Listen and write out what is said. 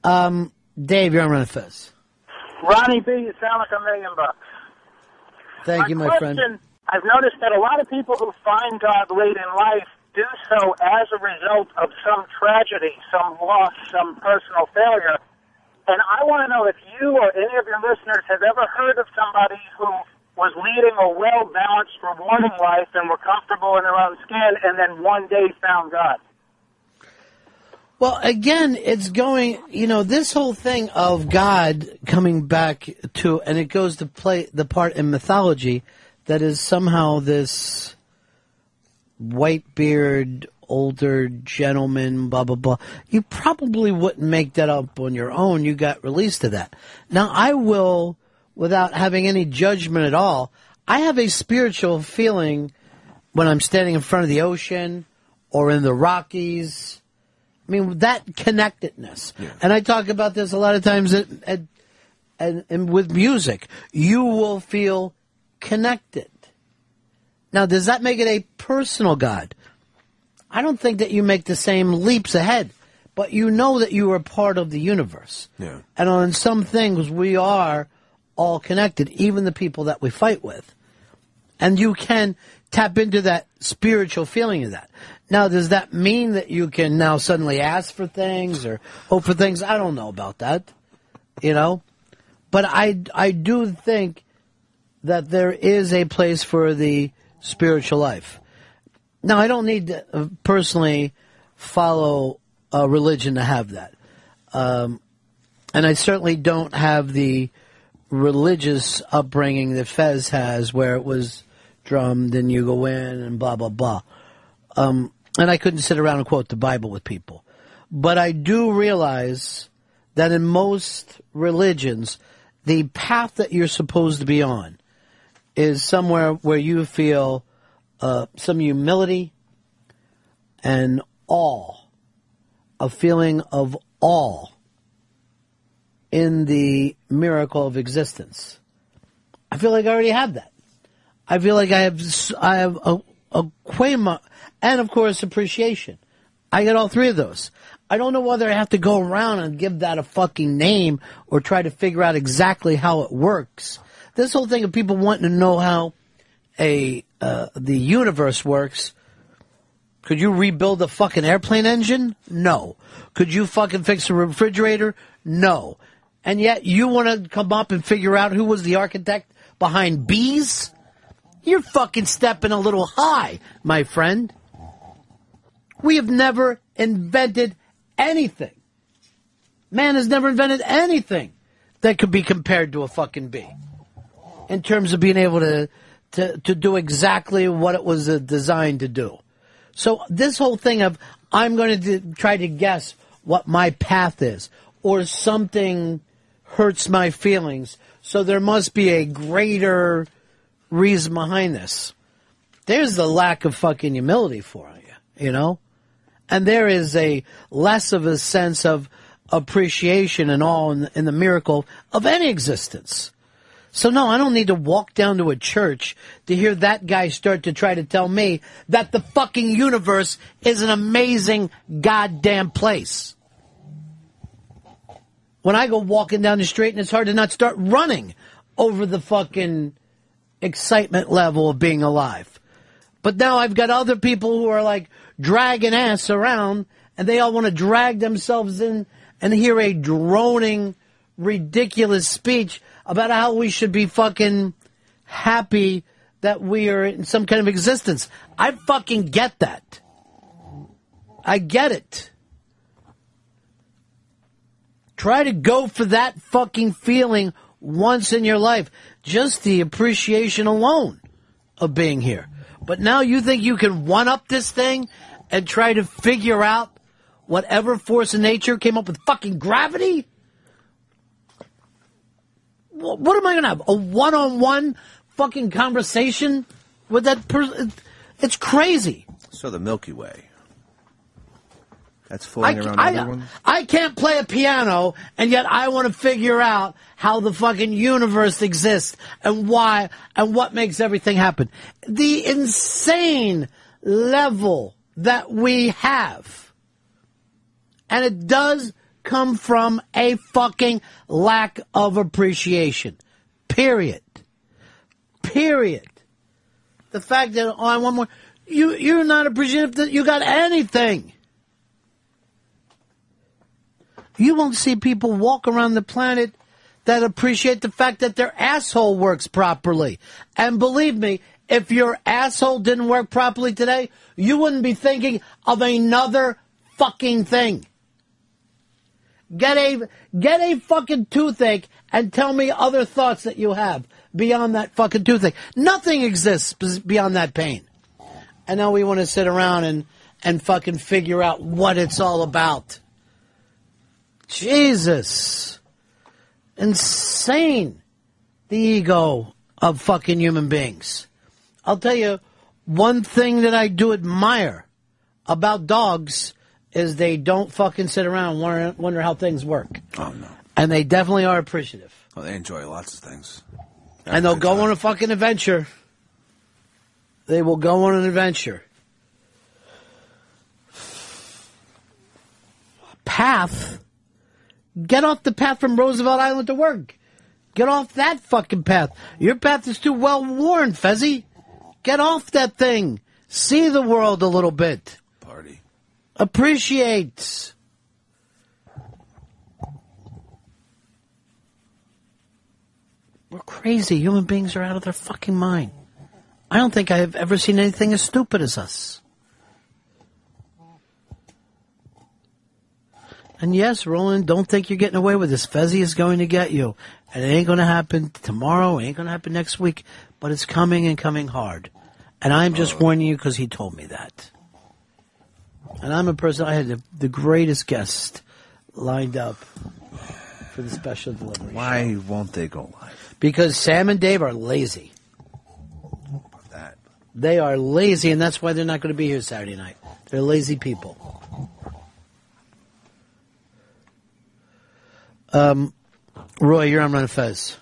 Dave, you're on Run Fizz. Ronnie B, you sound like $1 million. Thank you, my friend. I've noticed that a lot of people who find God late in life do so as a result of some tragedy, some loss, some personal failure. And I want to know if you or any of your listeners have ever heard of somebody who was leading a well-balanced, rewarding life and were comfortable in their own skin and then one day found God. Well, again, it's going, this whole thing of God coming back to, and it goes to play the part in mythology that is somehow this white-beard, older gentleman, blah, blah, blah. You probably wouldn't make that up on your own. You got released to that. Now, I will, without having any judgment at all, I have a spiritual feeling when I'm standing in front of the ocean or in the Rockies. I mean, that connectedness. Yeah. And I talk about this a lot of times and with music. You will feel connected. Now, does that make it a personal God? I don't think that you make the same leaps ahead, but you know that you are part of the universe. Yeah. And on some things, we are all connected, even the people that we fight with. And you can tap into that spiritual feeling of that. Now, does that mean that you can now suddenly ask for things or hope for things? I don't know about that, But I do think that there is a place for the spiritual life. Now, I don't need to personally follow a religion to have that. And I certainly don't have the religious upbringing that Fez has, where it was drummed and you go in and blah, blah, blah. And I couldn't sit around and quote the Bible with people. But I do realize that in most religions, the path that you're supposed to be on is somewhere where you feel some humility and awe, a feeling of awe in the miracle of existence. I feel like I already have that. I feel like I have a quema and, of course, appreciation. I get all three of those. I don't know whether I have to go around and give that a fucking name or try to figure out exactly how it works. This whole thing of people wanting to know how the universe works. Could you rebuild a fucking airplane engine? No. Could you fucking fix a refrigerator? No. And yet you want to come up and figure out who was the architect behind bees? You're fucking stepping a little high, my friend. We have never invented anything. Man has never invented anything that could be compared to a fucking bee in terms of being able to do exactly what it was designed to do. So this whole thing of I'm going to try to guess what my path is, or something hurts my feelings, so there must be a greater reason behind this. There's the lack of fucking humility for you, And there is a less of a sense of appreciation and all in the miracle of any existence. So no, I don't need to walk down to a church to hear that guy start to try to tell me that the fucking universe is an amazing goddamn place. When I go walking down the street and it's hard to not start running over the fucking excitement level of being alive. But now I've got other people who are like dragging ass around and they all want to drag themselves in and hear a droning, ridiculous speech about how we should be fucking happy that we are in some kind of existence. I fucking get that. I get it. Try to go for that fucking feeling once in your life. Just the appreciation alone of being here. But now you think you can one-up this thing and try to figure out whatever force of nature came up with fucking gravity? What am I going to have? A one-on-one fucking conversation with that person? It's crazy. So the Milky Way. That's floating around everyone? I can't play a piano, and yet I want to figure out how the fucking universe exists and why and what makes everything happen. The insane level that we have. And it does come from a fucking lack of appreciation. Period. The fact that, oh, I want more. You're not appreciative that you got anything. You won't see people walk around the planet that appreciate the fact that their asshole works properly. And believe me, if your asshole didn't work properly today, you wouldn't be thinking of another fucking thing. Get a fucking toothache and tell me other thoughts that you have beyond that fucking toothache. Nothing exists beyond that pain. And now we want to sit around and fucking figure out what it's all about. Jesus. Insane. The ego of fucking human beings. I'll tell you, one thing that I do admire about dogs is they don't fucking sit around and wonder how things work. Oh, no. And they definitely are appreciative. Well, they enjoy lots of things. And they'll go on a fucking adventure. They will go on an adventure. Path. Get off the path from Roosevelt Island to work. Get off that fucking path. Your path is too well worn, Fezzy. Get off that thing. See the world a little bit. Party. Appreciate. We're crazy. Human beings are out of their fucking mind. I don't think I have ever seen anything as stupid as us. And yes, Roland, don't think you're getting away with this. Fezzy is going to get you. And it ain't going to happen tomorrow. It ain't going to happen next week. But it's coming and coming hard. And I'm just warning you because he told me that. And I'm a person, I had the greatest guest lined up for the special delivery Why show. won't they go live? Because Sam and Dave are lazy. About that. They are lazy, and that's why they're not going to be here Saturday night. They're lazy people. Roy, you're on Run Fez.